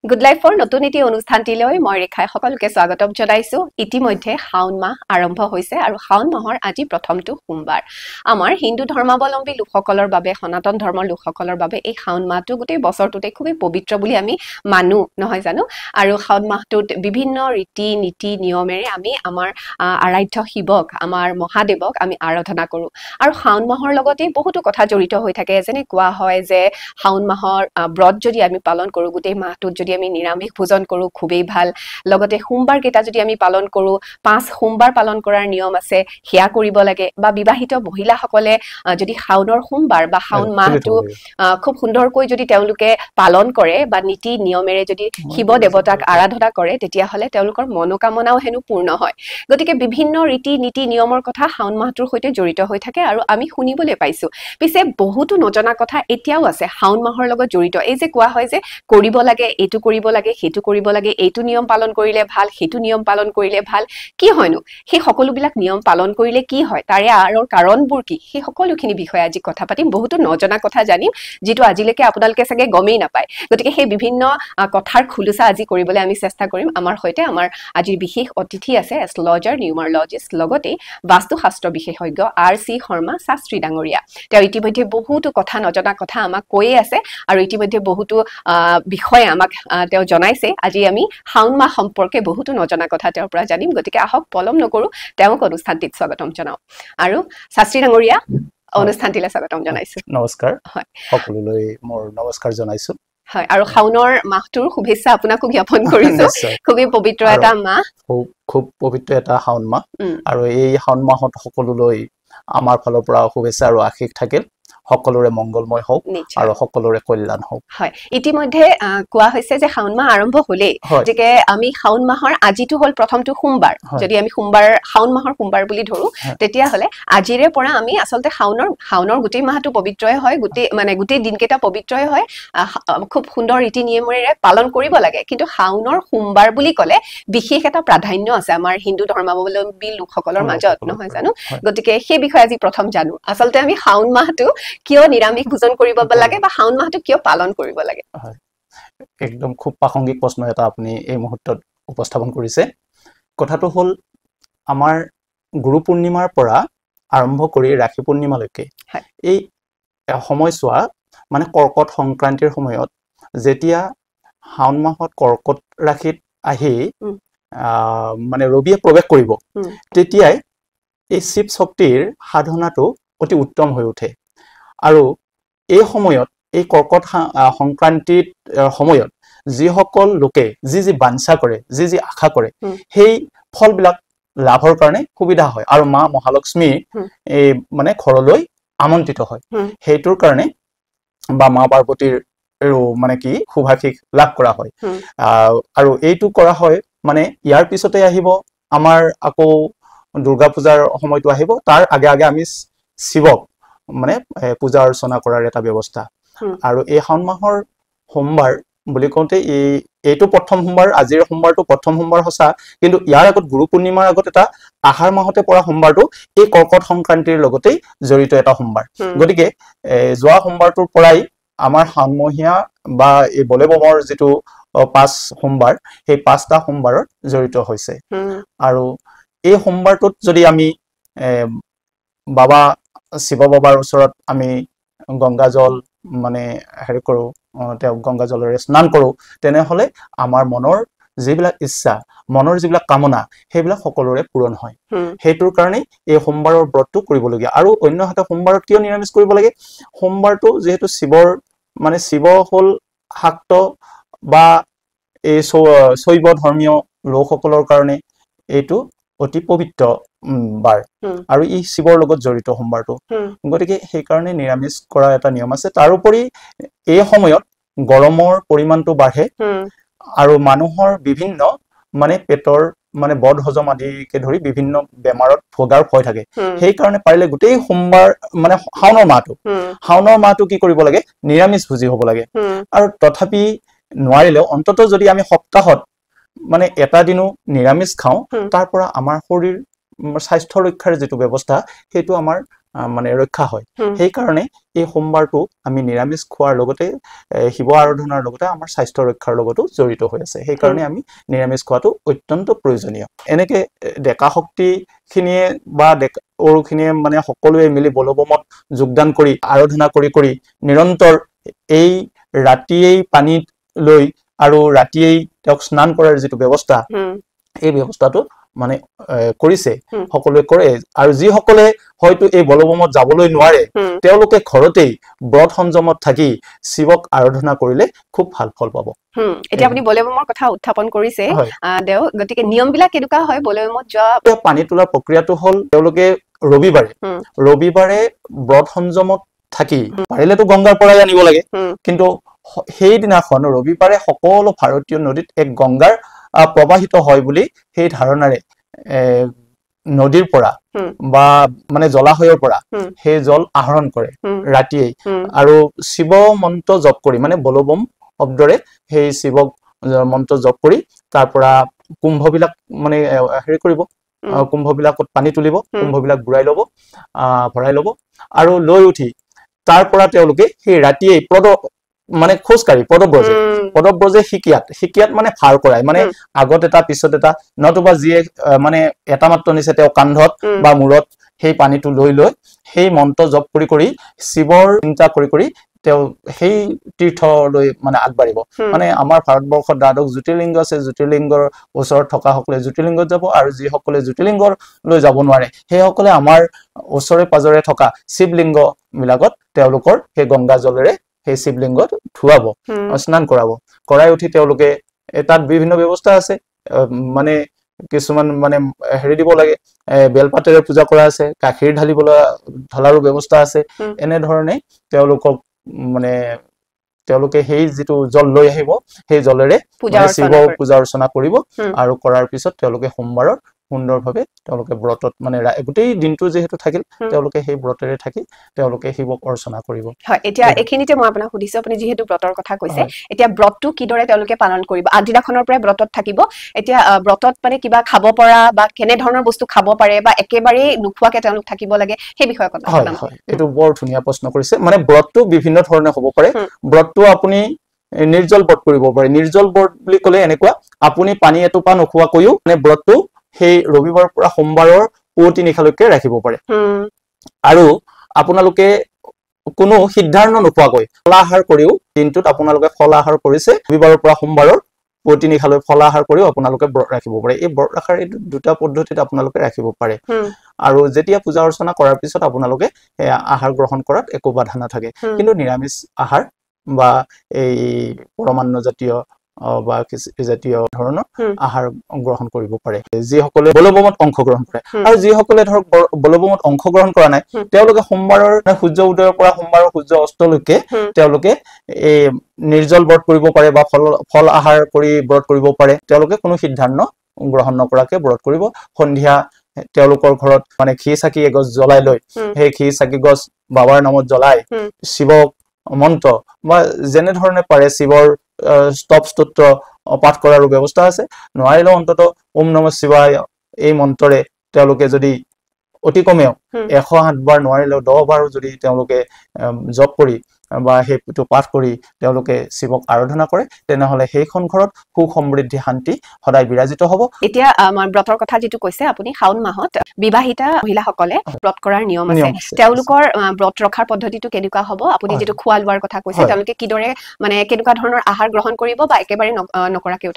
Good লাইফৰ নতুন এটি অনুষ্ঠানটিলৈ মই ৰেখাই সকলোকে স্বাগতম জনাইছো ইতিমধ্যে শাওন মাহ আৰম্ভ হৈছে আৰু শাওন মাহৰ আজি প্ৰথমটো সোমবাৰ আমাৰ হিন্দু ধৰ্মাৱলম্বী লোকসকলৰ বাবে সনাতন ধৰ্মৰ লোকসকলৰ বাবে এই শাওন মাহটো গোটেই বছৰটোতে খুবেই পবিত্ৰ বুলি আমি মানো নহয় জানো আৰু শাওন মাহটোত বিভিন্ন ৰীতি নীতি নিয়মেৰে আমি আমাৰ আৰাধ্য শিৱক আমাৰ মহাদেৱক আমি আৰাধনা কৰো আৰু শাওন মাহৰ লগতে বহুতো কথা জড়িত হৈ থাকে যেনে কোৱা হয় যে শাওন মাহৰ ব্ৰত যদি আমি পালন কৰো গোটেই মাহটোত যদি আমি নিৰামিষ ভোজন কৰো খুবেই ভাল লগতে সোমবাৰ কেইটা যদি আমি পালন কৰো 5 সোমবাৰ পালন কৰাৰ নিয়ম আছে হেয়া কৰিব লাগে বা বিবাহিত মহিলাসকলে যদি শাওনৰ সোমবাৰ বা শাওন মাহটো খুব সুন্দৰকৈ যদি তেওঁলোকে পালন কৰে বা নীতি নিয়মেৰে যদি শিৱ দেৱতাক আৰাধনা কৰে তেতিয়া হলে তেওঁলোকৰ মনোকামনাও হেনু পূৰ্ণ হয় গতিকে বিভিন্ন ৰীতি নীতি নিয়মৰ কথা শাওন মাহটোৰ সৈতে জড়িত হৈ থাকে আৰু আমি শুনিবলৈ পাইছো পিছে বহুতো নজনা কথা এতিয়াও আছে শাওন মাহৰ লগত জড়িত এই যে কোৱা হয় যে কৰিব লাগে এটো কৰিব লাগে হেতু কৰিব লাগে এইটো নিয়ম পালন কৰিলে ভাল হেতু নিয়ম পালন কৰিলে ভাল কি হয়নো সেই সকলোবিলাক নিয়ম পালন কৰিলে কি হয় তাৰে আৰৰ কাৰণবোৰ কি সেই সকলোখিনি বিষয়ে আজি কথা পাতিম বহুতো নজনা কথা জানিম যেটো আজিলৈকে আপোনালোকে চাগে গমেই নাপায় গতিকে সেই বিভিন্ন কথাৰ খুলুসা আজি কৰিবলৈ আমি চেষ্টা কৰিম আমাৰ সৈতে আমাৰ আজিৰ বিশেষ অতিথি আছে এষ্ট্ৰলজাৰ নিউমাৰলজিষ্ট লগতে বাস্তুশাস্ত্ৰ বিশেষজ্ঞ RC শৰ্মা শাস্ত্ৰী ডাঙৰীয়া তেওঁ ইতিমধ্যে বহুতো কথা নজনা কথা আমাক কৈয়ে আছে আৰু ইতিমধ্যে বহুতো বিষয় আমাক তেওঁ জনাইছে আজি আমি শাওন মাহ সম্পৰ্কে বহুতো নজনা কথা তেওঁৰ পৰা জানিম গতিকে আহক পলম নকৰো তেওঁক অনুষ্ঠানটিত স্বাগতম জনাও আৰু শাস্ত্ৰী ডাঙৰীয়া অনুষ্ঠানটিলৈ স্বাগতম জনাইছো নমস্কাৰ হয় সকলোলৈ মোৰ নমস্কাৰ জনাইছো হয় আৰু শাওনৰ মাহটোৰ শুভেচ্ছা আপোনাকো জ্ঞাপন কৰিছো খুবই পবিত্ৰ এটা মাহ খুব পবিত্ৰ এটা শাওন মাহ আৰু এই শাওন মাহত সকলোলৈ আমাৰ ফালৰ পৰা শুভেচ্ছা আৰু আশীষ থাকিল সকলোৰে মংগলময় হোক আৰু সকলোৰে কল্যাণ হোক হয় ইতিমধ্যে কোৱা হৈছে যে শাওন মাহ আৰম্ভ হলেই যেকে আমি শাওন মাহৰ আজিটো হল প্ৰথমটো সোমবাৰ যদি আমি সোমবাৰ শাওন মাহৰ সোমবাৰ বুলি ধৰো তেতিয়া হলে আজিৰে পৰা আমি আসলতে শাওনৰ গোটেই মাহটো পবিত্ৰই হয় গোটেই দিনকেইটা পবিত্ৰই হয় খুব সুন্দৰ ৰীতি নিয়মেৰে পালন কৰিব লাগে কিন্তু শাওনৰ সোমবাৰ বুলি ক'লে বিশেষ এটা প্ৰাধান্য আছে আমাৰ হিন্দু ধৰ্মাৱলম্বী লোকসকলৰ মাজত নহয় জানো গতিকে সেই বিষয়ে আজি প্ৰথম জানো আসলতে আমি শাওন মাহটো কিয় নিৰামিষ ভোজন কৰিব লাগে বা শাওন মাহটো কিয় পালন কৰিব লাগে একদম খুব প্ৰাসংগিক প্ৰশ্ন এটা আপুনি এই মুহূৰ্তত উপস্থাপন কৰিছে কথাটো হল আমাৰ গুৰু পূৰ্ণিমাৰ পৰা আৰম্ভ কৰি ৰাখি পূৰ্ণিমালৈকে এই সময়ছোৱা মানে কৰ্কট সংক্ৰান্তিৰ সময়ত যেতিয়া শাওন মাহত কৰ্কট ৰাশিত আহি মানে ৰবিয়ে প্ৰৱেশ কৰিব তেতিয়াই এই শিৱ শক্তিৰ সাধনাটো অতি উত্তম হৈ উঠে আৰু এই সময়ত এই কৰ্কট সংক্ৰান্তিৰ সময়ত যিসকল লোকে যি বাঞ্ছা কৰে যি আশা কৰে সেই ফলবিলাক লাভৰ কাৰণে সুবিধা হয় আৰু মা মহালক্ষ্মী এই মানে ঘৰলৈ আমন্ত্ৰিত হয় সেইটোৰ কাৰণে বা মা পাৰ্বতীৰ মানে কি শুভাশীষ লাভ কৰা হয় আৰু এইটো কৰা হয় মানে ইয়াৰ পিছতে আহিব আমাৰ আকৌ দুৰ্গা পূজাৰ সময়টো আহিব তাৰ আগে আগে আমি শিৱক মানে পূজা অৰ্চনা কৰাৰ এটা ব্যৱস্থা আৰু এই শাওন মাহৰ সোমবাৰ বুলি কওঁতে এইটো প্ৰথম সোমবাৰ আজিৰ সোমবাৰটো প্ৰথম সোমবাৰ সঁচা কিন্তু ইয়াৰ আগত গুৰু পূৰ্ণিমাৰ আগত এটা আহাৰ মাহতে পৰা সোমবাৰটো এই কৰ্কট সংক্ৰান্তিৰ লগতেই জড়িত এটা সোমবাৰ গতিকে যোৱা সোমবাৰটোৰ পৰাই আমাৰ শাওনমহীয়া বা এই বলেবমৰ যিটো 5 সোমবাৰ সেই 5টা সোমবাৰত জড়িত হৈছে আৰু এই সোমবাৰটোত যদি আমি বাবা শিৱ বাবাৰ ওচৰত আমি গংগা জল মানে হেৰি কৰো তেওঁ গংগা জলেৰে স্নান কৰো তেনেহলে আমাৰ মনৰ যিবিলাক ইচ্ছা মনৰ যিবিলাক কামনা সেইবিলাক সকলোৰে পূৰণ হয় সেইটোৰ কাৰণে এই সোমবাৰৰ ব্ৰতটো কৰিবলগীয়া আৰু অন্যহাতে সোমবাৰত কিয় নিৰামিষ কৰিব লাগে সোমবাৰটো যেহেতু শিৱৰ মানে শিৱ হল শাক্ত বা এই শৈৱ ধৰ্মীয় লোকসকলৰ কাৰণে এইটো অতি পবিত্ৰ বাৰ আৰু ই শিৱৰ লগত জড়িত সোমবাৰটো গতিকে সেই কাৰণে নিৰামিষ কৰা এটা নিয়ম আছে তাৰোপৰি এই সময়ত গৰমৰ পৰিমাণটো বাঢ়ে আৰু মানুহৰ বিভিন্ন মানে পেটৰ মানে বদ হজম আদিকে ধৰি বিভিন্ন বেমাৰত ভোগাৰ ভয় থাকে সেই কাৰণে পাৰিলে গোটেই সোমবাৰ মানে শাওনৰ মাহটো কি কৰিব লাগে নিৰামিষ ভোজী হ'ব লাগে আৰু তথাপি নোৱাৰিলেও অন্তত যদি আমি সপ্তাহত মানে এটা দিনো নিৰামিষ খাওঁ তাৰ পৰা আমাৰ শৰীৰ স্বাস্থ্য ৰক্ষাৰ যেটো ব্যৱস্থা হেতু আমাৰ মানে ৰক্ষা হয় সেই কাৰণে এই সোমবাৰটো আমি নিৰামিষ খোৱাৰ লগতে শিৱ আৰাধনাৰ লগতে আমাৰ স্বাস্থ্য ৰক্ষাৰ লগতো জড়িত হৈ আছে সেই কাৰণে আমি নিৰামিষ খোৱাটো অত্যন্ত প্ৰয়োজনীয় এনেকে ডেকা শক্তি খিনিয়ে বা অৰুখিনিয়ে মানে সকলোৱে মিলি বলবমত যোগদান কৰি আৰাধনা কৰি নিৰন্তৰ এই ৰাতিয়েই পানীত লৈ আৰু ৰাতিয়েই তেওঁক স্নান কৰাৰ যিটো ব্যৱস্থা এই ব্যৱস্থাটো মানে কৰিছে সকলোৱে কৰে আৰু যি সকলে হয়তো এই বলবমত যাবলৈ নোৱাৰে তেওঁলোকে ঘৰতেই ব্ৰত সংযমত থাকি শিৱক আৰাধনা কৰিলে খুব ভাল ফল পাব এতিয়া আপুনি বলবমৰ কথা উত্থাপন কৰিছে দেও গতিকে নিয়মবিলাক কেনেকুৱা হয় বলবমত যোৱা পানী তোলাৰ প্ৰক্ৰিয়াটো হ'ল তেওঁলোকে ৰবিবাৰে ব্ৰত সংযমত থাকি পাৰিলেতো গংগাৰ পৰাই আনিব লাগে কিন্তু সেইদিনাখন ৰবিবাৰে সকলো ভাৰতীয় নদীত এক গংগাৰ প্ৰবাহিত হয় বুলি সেই ধাৰণাৰে নদীৰ পৰা বা মানে জলাশয়ৰ পৰা সেই জল আহৰণ কৰে ৰাতিয়েই আৰু শিৱ মন্ত্ৰ জপ কৰি মানে বলবম শব্দৰে সেই শিৱক মন্ত্ৰ জপ কৰি তাৰ পৰা কুম্ভবিলাক মানে হেৰি কৰিব কুম্ভবিলাকত পানী তুলিব কুম্ভবিলাক ভৰাই ল'ব আৰু লৈ উঠি তাৰ পৰা তেওঁলোকে সেই ৰাতিয়েই মানে খোজকাঢ়ি পদব্ৰজে শিকিয়াত মানে ফাৰ কৰাই মানে আগত এটা পিছত এটা নতুবা যিয়ে মানে এটা মাত্ৰ নিছে তেওঁ কান্ধত বা মূৰত সেই পানীটো লৈ সেই মন্ত্ৰ জপ কৰি শিৱৰ চিন্তা কৰি তেওঁ সেই তীৰ্থলৈ মানে আগবাঢ়িব মানে আমাৰ ভাৰতবৰ্ষত দ্বাদশ জ্যোতিৰ্লিংগ আছে জ্যোতিৰ্লিংগৰ ওচৰত থকা সকলে জ্যোতিৰ্লিংগত যাব আৰু যি সকলে জ্যোতিৰ্লিংগলৈ যাব নোৱাৰে সেই সকলে আমাৰ ওচৰে পাজৰে থকা শিৱলিংগ বিলাকত তেওঁলোকৰ সেই গংগা জলেৰে সেই শিৱলিংগত ধুৱাব স্নান কৰাই উঠি তেওঁলোকে তাত বিভিন্ন ব্যৱস্থা আছে মানে কিছুমান মানে হেৰি দিব লাগে বেলপাতেৰে পূজা কৰা আছে গাখীৰ ঢলাৰো ব্যৱস্থা আছে এনে ধৰণে তেওঁলোকক মানে তেওঁলোকে সেই যিটো জল লৈ আহিব সেই জলেৰে শিৱৰ পূজা অৰ্চনা কৰিব আৰু কৰাৰ পিছত তেওঁলোকে সোমবাৰৰ সুন্দৰভাৱে তেওঁলোকে ব্ৰতত মানে গোটেই দিনটো যেহেতু থাকিল তেওঁলোকে সেই ব্ৰতেৰে থাকি তেওঁলোকে শিৱক অৰ্চনা কৰিব হয় এতিয়া এখিনিতে মই আপোনাক সুধিছো আপুনি যেহেতু ব্ৰতৰ কথা কৈছে এতিয়া ব্ৰতটো কিদৰে তেওঁলোকে পালন কৰিব আগদিনাখনৰ পৰাই ব্ৰতত থাকিব এতিয়া ব্ৰতত মানে কিবা খাব পৰা বা কেনে ধৰণৰ বস্তু খাব পাৰে বা একেবাৰে নোখোৱাকে তেওঁলোক থাকিব লাগে সেই বিষয়ে কথা হয় এইটো বৰ ধুনীয়া প্ৰশ্ন কৰিছে মানে ব্ৰতটো বিভিন্ন ধৰণে হ'ব পাৰে ব্ৰতটো আপুনি নিৰ্জল ব্ৰত কৰিব পাৰে নিৰ্জল ব্ৰত বুলি ক'লে এনেকুৱা আপুনি পানী এটোপা নোখোৱাকৈও মানে ব্ৰতটো সেই ৰবিবাৰৰ পৰা সোমবাৰৰ পুৱতি নিশালৈকে ৰাখিব পাৰে আৰু আপোনালোকে কোনো সিদ্ধান্ত নোপোৱাকৈ ফলাহাৰ কৰিও দিনটোত আপোনালোকে ফলাহাৰ কৰিছে ৰবিবাৰৰ পৰা সোমবাৰৰ পুৱতি নিশালৈ ফলাহাৰ কৰিও আপোনালোকে ব্ৰত ৰাখিব পাৰে এই ব্ৰত ৰাখাৰ এই দুটা পদ্ধতিত আপোনালোকে ৰাখিব পাৰে আৰু যেতিয়া পূজা অৰ্চনা কৰাৰ পিছত আপোনালোকে আহাৰ গ্ৰহণ কৰাত একো বাধা নাথাকে কিন্তু নিৰামিষ আহাৰ বা এই পৰমান্ন জাতীয় বা জাতীয় ধৰণৰ আহাৰ গ্ৰহণ কৰিব পাৰে যিসকলে বলবমত অংশগ্ৰহণ কৰে আৰু যিসকলে ধৰক বলবমত অংশগ্ৰহণ কৰা নাই তেওঁলোকে সোমবাৰৰ সূৰ্য উদয়ৰ পৰা সোমবাৰৰ সূৰ্য অস্তলৈকে তেওঁলোকে এই নিৰ্জল ব্ৰত কৰিব পাৰে বা ফল আহাৰ কৰি ব্ৰত কৰিব পাৰে তেওঁলোকে কোনো সিদ্ধান্ত গ্ৰহণ নকৰাকে ব্ৰত কৰিব সন্ধিয়া তেওঁলোকৰ ঘৰত মানে খি চাকি এগছ জ্বলাই লৈ সেই খি চাকি গছ বাবাৰ নামত জ্বলাই শিৱক মন্ত্ৰ বা যেনে ধৰণে পাৰে শিৱৰ স্তব স্তোত্ৰ পাঠ কৰাৰো ব্যৱস্থা আছে নোৱাৰিলেও অন্তত ওম নমঃ শিৱায় এই মন্ত্ৰৰে তেওঁলোকে যদি অতি কমেও 108 বাৰ নোৱাৰিলেও 10 বাৰ যদি তেওঁলোকে জপ কৰি বা সেইটো পাঠ কৰি তেওঁলোকে শিৱক আৰাধনা কৰে তেনেহলে সেইখন ঘৰত সুখ সমৃদ্ধি শান্তি সদায় বিৰাজিত হ'ব এতিয়া আমাৰ ব্ৰতৰ কথা যেটো কৈছে আপুনি শাওন মাহত বিবাহিতা মহিলাসকলে ব্ৰত কৰাৰ নিয়ম আছে তেওঁলোকৰ ব্ৰত ৰখাৰ পদ্ধতিটো কেনেকুৱা হ'ব আপুনি যেটো খোৱা লোৱাৰ কথা কৈছে তেওঁলোকে কিদৰে মানে কেনেকুৱা ধৰণৰ আহাৰ গ্ৰহণ কৰিব বা একেবাৰে নকৰাকেও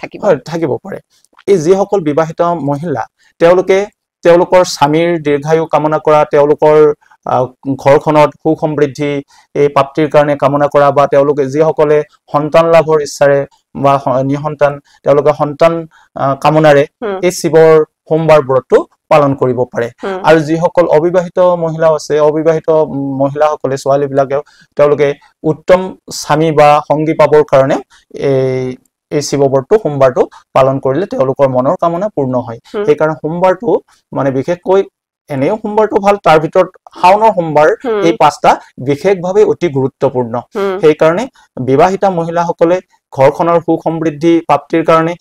থাকিব পাৰে এই যিসকল বিবাহিত মহিলা তেওঁলোকে তেওঁলোকৰ স্বামীৰ দীৰ্ঘায়ু কামনা কৰা তেওঁলোকৰ ঘৰখনত সুখ সমৃদ্ধি এই প্ৰাপ্তিৰ কাৰণে কামনা কৰা বা তেওঁলোকে যিসকলে সন্তান লাভৰ ইচ্ছাৰে বা নিসন্তান তেওঁলোকে সন্তান কামনাৰে এই শিৱৰ সোমবাৰ ব্ৰতটো পালন কৰিব পাৰে আৰু যিসকল অবিবাহিত মহিলা আছে অবিবাহিত মহিলাসকলে ছোৱালীবিলাকেও তেওঁলোকে উত্তম স্বামী বা সংগী পাবৰ কাৰণে এই শিৱ ব্ৰতটো সোমবাৰটো পালন কৰিলে তেওঁলোকৰ মনৰ কামনা পূৰ্ণ হয় সেই কাৰণে সোমবাৰটো মানে বিশেষকৈ এনেও সোমবাৰটো ভাল তাৰ ভিতৰত শাওনৰ সোমবাৰ এই পাঁচটা বিশেষভাৱে অতি গুৰুত্বপূৰ্ণ সেই কাৰণে বিবাহিতা মহিলাসকলে ঘৰখনৰ সুখ সমৃদ্ধি প্ৰাপ্তিৰ কাৰণে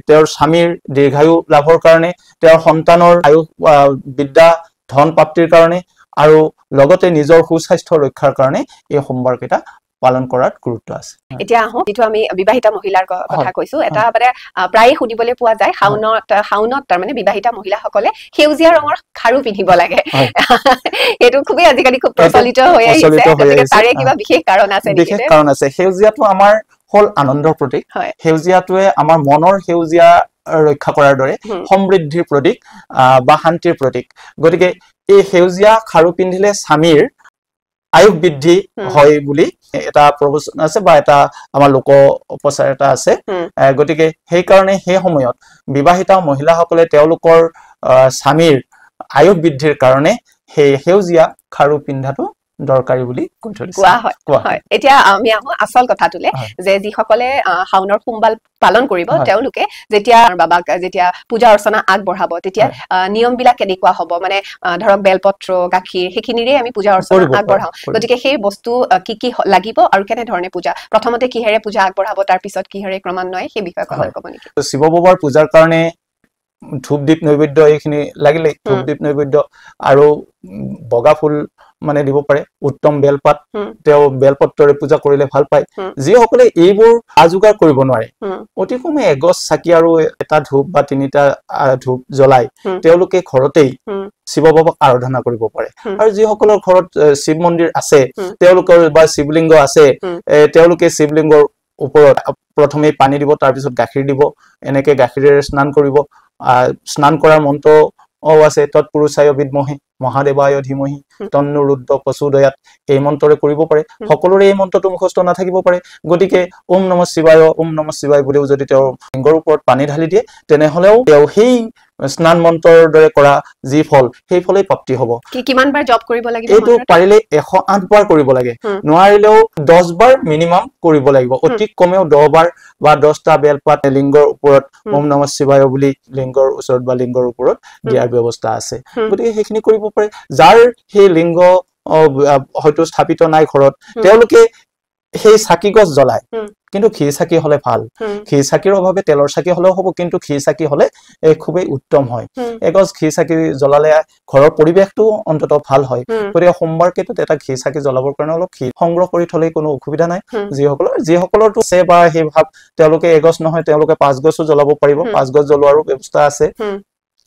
তেওঁৰ স্বামীৰ দীৰ্ঘায়ু লাভৰ কাৰণে তেওঁৰ সন্তানৰ আয়ু বিদ্যা ধন প্ৰাপ্তিৰ কাৰণে আৰু লগতে নিজৰ সুস্বাস্থ্য ৰক্ষাৰ কাৰণে এই সোমবাৰ কেইটা পালন কৰাত গুৰুত্ব আছে এতিয়া আহো যেটো আমি বিবাহিতা মহিলাৰ কথা কৈছো এটা মানে প্ৰায় শুনিবলৈ পোৱা যায় হাউনত তাৰ মানে বিবাহিতা মহিলাসকলে সেউজীয়া ৰঙৰ খাৰু পিন্ধিব লাগে এটো খুবই আজিকালি খুব প্ৰচলিত হৈ আহিছে তাৰে কিবা বিশেষ কাৰণ আছে নেকি বিশেষ কাৰণ আছে সেউজীয়াটো আমাৰ হল আনন্দৰ প্ৰতীক সেউজীয়াটোৱে আমাৰ মনৰ সেউজীয়া ৰক্ষা কৰাৰ দৰে সমৃদ্ধিৰ প্ৰতীক বা শান্তিৰ প্ৰতীক গতিকে এই সেউজীয়া খাৰু পিন্ধিলে স্বামীৰ আয়ুস বৃদ্ধি হয় বুলি এটা প্ৰবচন আছে বা এটা আমাৰ লোক উপচাৰ এটা আছে গতিকে সেই কাৰণে সেই সময়ত বিবাহিতা মহিলাসকলে তেওঁলোকৰ স্বামীৰ আয়ুস বৃদ্ধিৰ কাৰণে সেই সেউজীয়া খাৰু পিন্ধাটো দৰকাৰী বুলি কোৱা হয় এতিয়া আমি আহো আচল কথাটোলে যে যিসকলে হাউনৰ সোমবাৰ পালন কৰিব তেওঁলোকে যেতিয়া বাবাক যেতিয়া পূজা অৰ্চনা আগবঢ়াব তেতিয়া নিয়মবিলাক কেনেকুৱা হ'ব মানে ধৰক বেলপত্ৰ গাখীৰ সেইখিনিৰে আমি পূজা অৰ্চনা আগবঢ়াও গতিকে সেই বস্তু কি কি লাগিব আৰু কেনে ধৰণে পূজা প্ৰথমতে কিহেৰে পূজা আগবঢ়াব তাৰ পিছত কিহেৰে ক্ৰমান্বয়ে সেই বিষয়ে ক'ব নেকি শিৱ বাবাৰ পূজাৰ কাৰণে ধূপ দীপ নৈবেদ্য এইখিনি লাগিলে ধূপ দীপ নৈবেদ্য আৰু বগা ফুল মানে দিব পাৰে উত্তম বেলপাত তেও বেলপত্ৰৰে পূজা কৰিলে ভাল পায় যিসকলে এইবোৰ আযোগাৰ কৰিব নোৱাৰে অতি কমে এগছ চাকি আৰু এটা ধূপ বা তিনিটা ধূপ জ্বলাই তেওঁলোকে ঘৰতেই শিৱ বাবাক আৰাধনা কৰিব পাৰে আৰু যিসকলৰ ঘৰত শিৱ মন্দিৰ আছে তেওঁলোকৰ বা শিৱলিংগ আছে তেওঁলোকে শিৱলিংগৰ ওপৰত প্ৰথমে পানী দিব তাৰ পিছত গাখীৰ দিব এনেকে গাখীৰেৰে স্নান কৰিব স্নান কৰাৰ মন্ত্ৰ আছে তৎপুৰুষায় বিদ্মহে মহাদেৱায় ধীমহি তন্নো ৰুদ্ৰ প্ৰচোদয়াত এই মন্ত্ৰৰে কৰিব পাৰে সকলোৰে এই মন্ত্ৰটো মুখস্থ নাথাকিব পাৰে গতিকে ওম নমঃ শিৱায় বুলিও যদি তেওঁৰ লিংগৰ ওপৰত পানী ঢালি দিয়ে তেনেহলেও তেওঁ সেই স্নান মন্ত্ৰৰ দৰে কৰা যি ফল সেই ফলেই প্ৰাপ্তি হ'ব কিমান বাৰ জপ কৰিব লাগিব এইটো পাৰিলে 108 বাৰ কৰিব লাগে নোৱাৰিলেও 10 বাৰ মিনিমাম কৰিব লাগিব অতি কমেও 10 বাৰ বা 10টা বেলপাত লিংগৰ ওপৰত ওম নমঃ শিৱায় বুলি লিংগৰ ওচৰত বা লিংগৰ ওপৰত দিয়াৰ ব্যৱস্থা আছে গতিকে সেইখিনি কৰিব পাৰে যাৰ সেই লিংগ হয়তো স্থাপিত নাই ঘৰত তেওঁলোকে সেই চাকি গছ জ্বলায় কিন্তু ক্ষীৰ চাকি হলে ভাল ক্ষীৰ চাকিৰ অভাৱে তেলৰ চাকি হলেও হ'ব কিন্তু ক্ষীৰ চাকি হলে খুবেই উত্তম হয় এগছ ক্ষীৰ চাকি জ্বলালে ঘৰৰ পৰিৱেশটো অন্তত ভাল হয় গতিকে সোমবাৰ কেইটাত এটা ক্ষীৰ চাকি জ্বলাবৰ কাৰণে অলপ ক্ষীৰ সংগ্ৰহ কৰি থলে কোনো অসুবিধা নাই যিসকলৰটো আছে বা সেই ভাৱ তেওঁলোকে এগছ নহয় তেওঁলোকে 5 গছো জ্বলাব পাৰিব 5 গছ জ্বলোৱাৰো ব্যৱস্থা আছে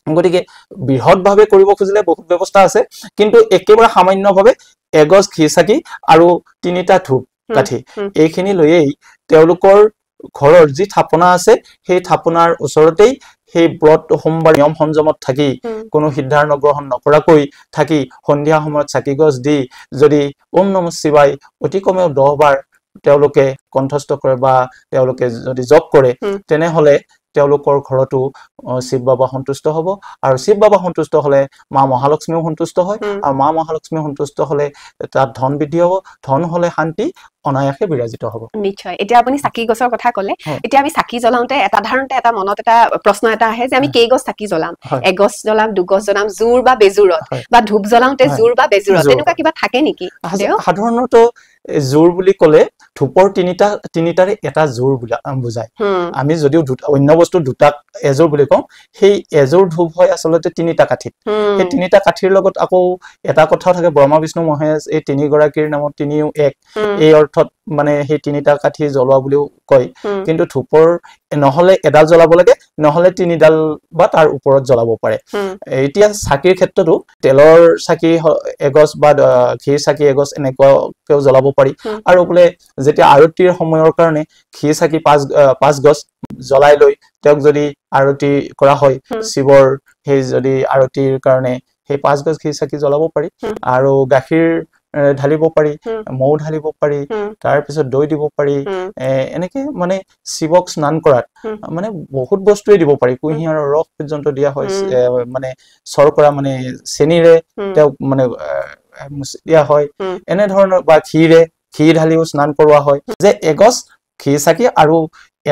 গতিকে বৃহৎ ভাৱে কৰিব খুজিলে বহুত ব্যৱস্থা আছে কিন্তু একেবাৰে সামান্যভাৱে এগছ ক্ষীৰ চাকি আৰু 3টা ধূপ কাঠি এইখিনি লৈয়েই তেওঁলোকৰ ঘৰৰ যি থাপনা আছে সেই থাপনাৰ ওচৰতেই সেই ব্ৰত সোমবাৰ নিয়ম সংযমত থাকি কোনো সিদ্ধান্ত গ্ৰহণ নকৰাকৈ থাকি সন্ধিয়া সময়ত চাকি গছ দি যদি ওম নমঃ শিৱায় অতি কমেও 10 বাৰ তেওঁলোকে কণ্ঠস্থ কৰে বা তেওঁলোকে যদি জপ কৰে তেনেহলে তেওঁলোকৰ ঘৰতো শিৱ বাবা সন্তুষ্ট হ'ব আৰু শিৱ বাবা সন্তুষ্ট হলে মা মহালক্ষ্মীও সন্তুষ্ট হয় আৰু মা মহালক্ষ্মী সন্তুষ্ট হলে তাত ধন বৃদ্ধি হ'ব ধন হলে শান্তি অনায়াসে বিৰাজিত হ'ব নিশ্চয় এতিয়া আপুনি চাকি গছৰ কথা ক'লে এতিয়া আমি চাকি জ্বলাওঁতে সাধাৰণতে এটা মনত এটা প্ৰশ্ন এটা আহে যে আমি কেই গছ চাকি জ্বলাম এগছ জ্বলাম দুগছ জ্বলাম জোৰ বা বেজুৰত বা ধূপ জ্বলাওঁতে জোৰ বা বেজুৰত এনেকুৱা কিবা থাকে নেকি সাধাৰণতে জোৰ বুলি ক'লে ধূপৰ তিনিটাৰে এটা জোৰ বুজায় আমি যদিও অন্য বস্তু দুটাক এজোৰ বুলি কওঁ সেই এজোৰ ধূপ হয় আচলতে 3টা কাঠিত সেই 3টা কাঠিৰ লগত আকৌ এটা কথাও থাকে ব্ৰহ্মা বিষ্ণু মহেশ এই 3গৰাকীৰ নামত 3ও এক এই অৰ্থত মানে সেই 3টা কাঠি জ্বলোৱা বুলিও কয় কিন্তু ধূপৰ নহলে এডাল জ্বলাব লাগে নহলে 3ডাল বা তাৰ ওপৰত জ্বলাব পাৰে এতিয়া চাকিৰ ক্ষেত্ৰতো তেলৰ চাকি এগছ বা ক্ষীৰ চাকি এগছ এনেকুৱাকেও জ্বলাব পাৰি আৰু বোলে যেতিয়া আৰতিৰ সময়ৰ কাৰণে ক্ষীৰ চাকি 5 গছ জ্বলাই লৈ তেওঁক যদি আৰতি কৰা হয় শিৱৰ সেই যদি আৰতিৰ কাৰণে সেই 5 গছ ক্ষীৰ চাকি জ্বলাব পাৰি আৰু গাখীৰ ঢালিব পাৰি মৌ ঢালিব পাৰি তাৰ পিছত দৈ দিব পাৰি এনেকে মানে শিৱক স্নান কৰাত মানে বহুত বস্তুৱে দিব পাৰি কুঁহিয়াৰৰ ৰস পৰ্যন্ত দিয়া হয় মানে শৰ্কৰা মানে চেনিৰে তেওঁক মানে দিয়া হয় এনে ধৰণৰ বা ক্ষীৰ ঢালিও স্নান কৰোৱা হয় যে এগছ ক্ষীৰ চাকি আৰু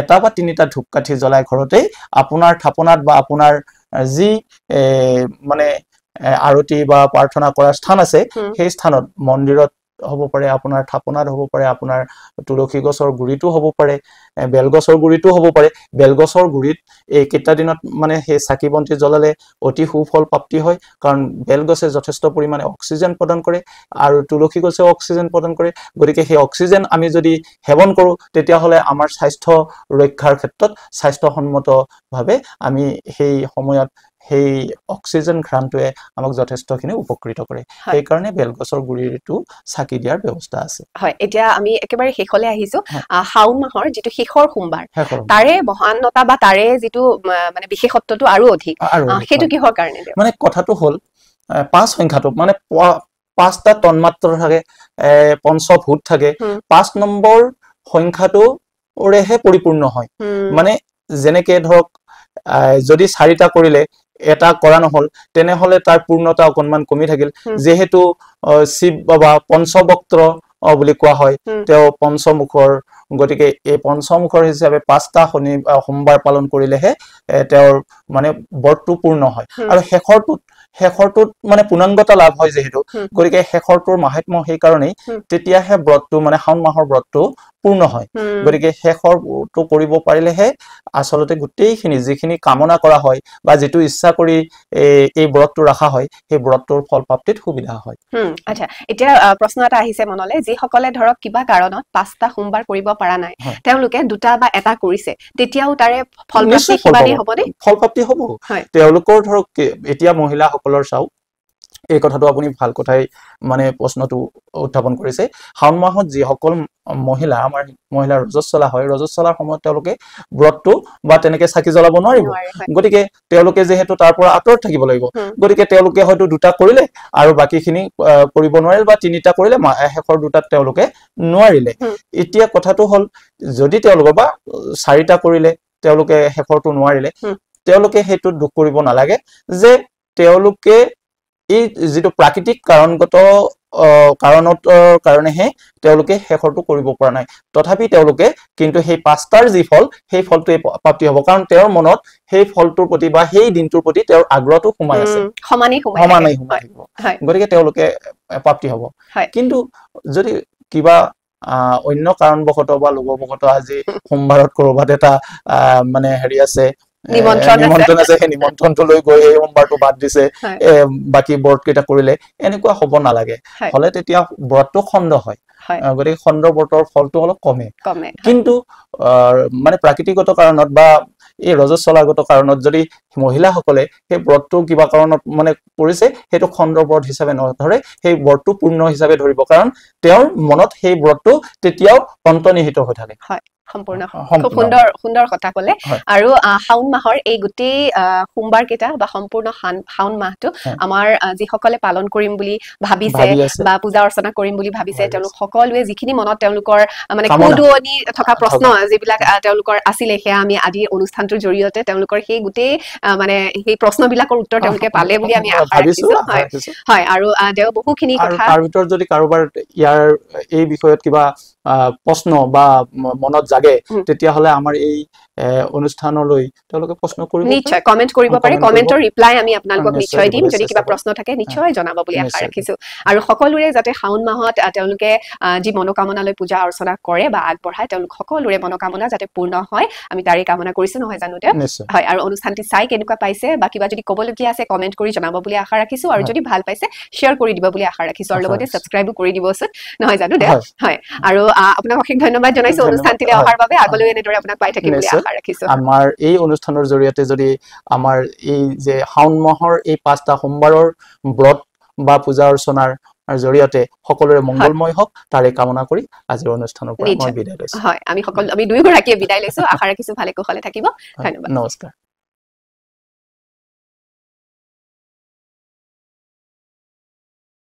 এটা বা 3টা ধূপকাঠি জ্বলাই ঘৰতেই আপোনাৰ থাপনাত বা আপোনাৰ যি মানে আৰতি বা প্ৰাৰ্থনা কৰাৰ স্থান আছে সেই স্থানত মন্দিৰত হ'ব পাৰে, আপোনাৰ থাপনাত হ'ব পাৰে, আপোনাৰ তুলসী গছৰ গুৰিটো হ'ব পাৰে, বেলগছৰ গুৰিটো হ'ব পাৰে। বেলগছৰ গুৰিত এইকেইটা দিনত মানে সেই চাকি বন্তি জ্বলালে অতি সুফল প্ৰাপ্তি হয়, কাৰণ বেলগছে যথেষ্ট পৰিমাণে অক্সিজেন প্ৰদান কৰে আৰু তুলসী গছেও অক্সিজেন প্ৰদান কৰে। গতিকে সেই অক্সিজেন আমি যদি সেৱন কৰোঁ তেতিয়াহ'লে আমাৰ স্বাস্থ্য ৰক্ষাৰ ক্ষেত্ৰত স্বাস্থ্যসন্মতভাৱে আমি সেই সময়ত সেই অক্সিজেন ঘ্ৰাণটোৱে আমাক যথেষ্টখিনি উপকৃত কৰে। সেইকাৰণে বেলগছৰ গুৰিটো চাকি দিয়াৰ ব্যৱস্থা আছে। হয়, এতিয়া আমি একেবাৰে শেষলৈ আহিছোঁ। শাওণ মাহৰ যিটো শেষৰ সোমবাৰ, তাৰে মহানতা বা তাৰে যিটো মানে বিশেষত্বটো আৰু অধিক, সেইটো কিহৰ কাৰণে? মানে কথাটো হ'ল 5 সংখ্যাটো মানে 5টা তন্মাত্ৰ থাকে, পঞ্চভূত থাকে। 5 নম্বৰ সংখ্যাটোৰেহে পৰিপূৰ্ণ হয়। মানে যেনেকে ধৰক যদি 4টা কৰিলে এটা কৰা নহল, তেনেহলে তাৰ পূৰ্ণতা অকণমান কমি থাকিল। যেহেতু শিৱ বাবা পঞ্চবক্ত্ৰ বুলি কোৱা হয়, তেওঁ পঞ্চমুখৰ, গতিকে এই পঞ্চমুখৰ হিচাপে 5টা সোমবাৰ পালন কৰিলেহে তেওঁৰ মানে ব্ৰতটো পূৰ্ণ হয়। আৰু শেষৰটোত মানে পূৰ্ণাংগতা লাভ হয় যিহেতু, গতিকে শেষৰটোৰ মাহাত্ম্য সেইকাৰণেই তেতিয়াহে ব্ৰতটো মানে শাওণ মাহৰ ব্ৰতটো পূৰ্ণ হয়। গতিকে শেষৰটো কৰিব পাৰিলেহে আচলতে গোটেইখিনি যিখিনি কামনা কৰা হয় বা যিটো ইচ্ছা কৰি এই ব্ৰতটো ৰখা হয়, সেই ব্ৰতটোৰ ফল প্ৰাপ্তিত সুবিধা হয়। আচ্ছা, এতিয়া প্ৰশ্ন এটা আহিছে মনলৈ, যিসকলে ধৰক কিবা কাৰণত 5টা সোমবাৰ কৰিব পৰা নাই, তেওঁলোকে 2টা বা 1টা কৰিছে, তেতিয়াও তাৰে ফলপ্ৰাপ্তি সিমানেই হ'বনে? ফলপ্ৰাপ্তি হ'ব। তেওঁলোকৰ ধৰক এতিয়া মহিলাসকলৰ চাওক, এই কথাটো আপুনি ভাল কথাই মানে প্ৰশ্নটো উত্থাপন কৰিছে। শাওণ মাহত যিসকল মহিলা, আমাৰ মহিলা ৰজস্বলা হয়, ৰজস্বলাৰ সময়ত তেওঁলোকে ব্ৰতটো বা তেনেকে চাকি জ্বলাব নোৱাৰিব। গতিকে তেওঁলোকে যিহেতু তাৰ পৰা আঁতৰত থাকিব লাগিব, গতিকে তেওঁলোকে হয়তো 2টা কৰিলে আৰু বাকীখিনি কৰিব নোৱাৰিলে, বা 3টা কৰিলে, শেষৰ 2টাত তেওঁলোকে নোৱাৰিলে। এতিয়া কথাটো হ'ল, যদি তেওঁলোকৰ বা 4টা কৰিলে তেওঁলোকে শেষৰটো নোৱাৰিলে, তেওঁলোকে সেইটোত দুখ কৰিব নালাগে যে তেওঁলোকে এই যিটো প্ৰাকৃতিক কাৰণগত কাৰণেহে তেওঁলোকে শেষৰটো কৰিব পৰা নাই। তথাপি তেওঁলোকে কিন্তু সেই 5টাৰ যি ফল, সেই ফলটোৱে প্ৰাপ্তি হ'ব, কাৰণ তেওঁৰ মনত সেই ফলটোৰ প্ৰতি বা সেই দিনটোৰ প্ৰতি তেওঁৰ আগ্ৰহটো সোমাই আছে, সমানেই সোমাই থাকিব। গতিকে তেওঁলোকে প্ৰাপ্তি হ'ব। কিন্তু যদি কিবা অন্য কাৰণবশতঃ বা লোভবশতঃ আজি সোমবাৰত কৰবাত এটা মানে হেৰি আছে, নিমন্ত্ৰণ আছে, সেই নিমন্ত্ৰণটোলৈ গৈ এই সোমবাৰটো বাদ দিছে, বাকী ব্ৰত কেইটা কৰিলে, এনেকুৱা হ'ব নালাগে। হলে তেতিয়া ব্ৰতটো খণ্ড হয়। গতিকে খণ্ড ব্ৰতৰ ফলটো অলপ কমে। কিন্তু মানে প্ৰাকৃতিকগত কাৰণত বা এই ৰজস্বলাগত কাৰণত যদি মহিলাসকলে সেই ব্ৰতটো কিবা কাৰণত মানে কৰিছে, সেইটো খণ্ড ব্ৰত হিচাপে নধৰে, সেই ব্ৰতটো পূৰ্ণ হিচাপে ধৰিব, কাৰণ তেওঁৰ মনত সেই ব্ৰতটো তেতিয়াও অন্তৰ্নিহিত হৈ থাকে। সম্পূৰ্ণ খুব সুন্দৰ কথা ক'লে। আৰু শাওণ মাহৰ এই গোটেই সোমবাৰ কেইটা বা সম্পূৰ্ণ শাওণ মাহটো আমাৰ যিসকলে পালন কৰিম বুলি ভাবিছে বা পূজা অৰ্চনা কৰিম বুলি ভাবিছে, তেওঁলোক সকলোৱে যিখিনি মনত তেওঁলোকৰ মানে কুদুৱনি থকা প্ৰশ্ন যিবিলাক তেওঁলোকৰ আছিলে, সেয়া আমি আজিৰ অনুষ্ঠানটোৰ জৰিয়তে তেওঁলোকৰ সেই গোটেই মানে সেই প্ৰশ্নবিলাকৰ উত্তৰ তেওঁলোকে পালে বুলি আমি আশা ৰাখিছো। হয়, আৰু তেওঁ বহুখিনি কথা, তাৰ ভিতৰত যদি কাৰোবাৰ ইয়াৰ এই বিষয়ত কিবা প্ৰশ্ন বা মনত জাগে, তেতিয়াহ'লে আমাৰ এই অনুষ্ঠানলৈ তেওঁলোকে প্ৰশ্ন কৰিব, নিশ্চয় কমেন্ট কৰিব পাৰে। কমেন্টৰ ৰিপ্লাই আমি আপোনালোকক নিশ্চয় দিম। যদি কিবা প্ৰশ্ন থাকে নিশ্চয় জনাব বুলি আশা ৰাখিছো। আৰু সকলোৰে যাতে শাওণ মাহত তেওঁলোকে যি মনোকামনালৈ পূজা অৰ্চনা কৰে বা আগবঢ়ায়, তেওঁলোক সকলোৰে মনোকামনা যাতে পূৰ্ণ হয়, আমি তাৰে কামনা কৰিছো, নহয় জানো তেওঁ? হয়, আৰু অনুষ্ঠানটি চাই কেনেকুৱা পাইছে বা কিবা যদি ক'বলগীয়া আছে কমেন্ট কৰি জনাব বুলি আশা ৰাখিছো, আৰু যদি ভাল পাইছে শ্বেয়াৰ কৰি দিব বুলি আশা ৰাখিছো, আৰু লগতে ছাবস্ক্ৰাইবো কৰি দিবচোন, নহয় জানো দেউ? হয়, আৰু আপোনাক অশেষ ধন্যবাদ জনাইছো অনুষ্ঠানটিলৈ অহাৰ বাবে। আগলৈ এনেদৰে আপোনাক পাই থাকিম বুলি আশা ৰাখিছো। আমাৰ এই অনুষ্ঠানৰ জৰিয়তে যদি আমাৰ এই যে শাওণ মাহৰ এই 5টা সোমবাৰৰ ব্ৰত বা পূজা অৰ্চনাৰ জৰিয়তে সকলোৰে মংগলময় হওক, তাৰে কামনা কৰি আজিৰ অনুষ্ঠানৰ পৰা মই বিদায় লৈছো। হয়, আমি দুয়োগৰাকীয়ে বিদায় লৈছো। আশা ৰাখিছো ভালে কুশলে থাকিব। ধন্যবাদ, নমস্কাৰ।